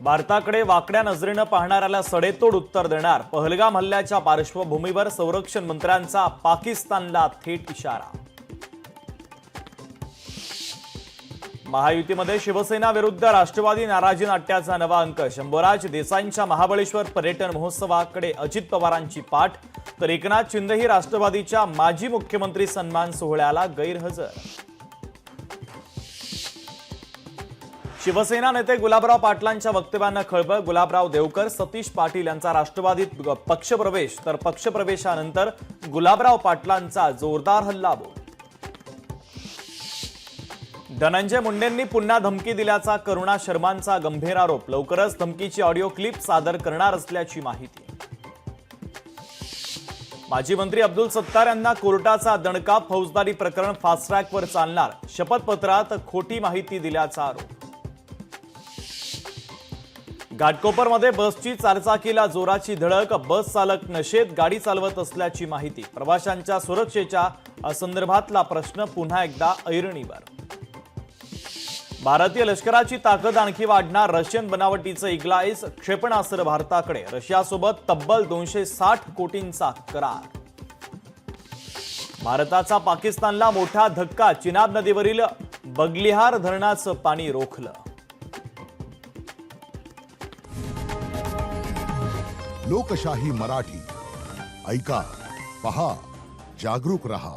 भारताकडे वाकड्या नजरेनं पाहणाऱ्याला सडेतोड उत्तर देणार पहलगाम हल्ल्याच्या पार्श्वभूमीवर संरक्षण मंत्र्यांचा पाकिस्तानला थेट इशारा। महायुतीमध्ये शिवसेना विरुद्ध राष्ट्रवादी नाराजी नाट्याचा नवा अंक। शंभूराज देसाईंच्या महाबळेश्वर पर्यटन महोत्सवाकडे अजित पवारांची पाठ, तर एकनाथ शिंदेही राष्ट्रवादीच्या माजी मुख्यमंत्री सन्मान सोहळ्याला गैरहजर। शिवसेना नेते गुलाबराव पाटलांच्या वक्तव्यानं खळबळ। गुलाबराव देवकर, सतीश पाटील यांचा राष्ट्रवादीत पक्षप्रवेश, तर पक्षप्रवेशानंतर गुलाबराव पाटलांचा जोरदार हल्लाबोल। धनंजय मुंडेंनी पुन्हा धमकी दिल्याचा करुणा शर्मांचा गंभीर आरोप। लवकरच धमकीची ऑडिओ क्लिप सादर करणार असल्याची माहिती। माजी मंत्री अब्दुल सत्तार यांना कोर्टाचा दणका। फौजदारी प्रकरण फास्ट ट्रॅकवर चालणार। शपथपत्रात खोटी माहिती दिल्याचा आरोप। घाटकोपरमध्ये बसची चारचाकीला जोराची धडक। बस चालक नशेत गाडी चालवत असल्याची माहिती। प्रवाशांच्या सुरक्षेच्या संदर्भातला प्रश्न पुन्हा एकदा ऐरणीवर। भारतीय लष्कराची ताकद आणखी वाढणार। रशियन बनावटीचं इग्लाइस क्षेपणास्त्र भारताकडे। रशियासोबत तब्बल 260 कोटींचा करार। भारताचा पाकिस्तानला मोठा धक्का। चिनाब नदीवरील बगलिहार धरणाचं पाणी रोखलं। लोकशाही मराठी ऐका, पहा, जागरूक रहा।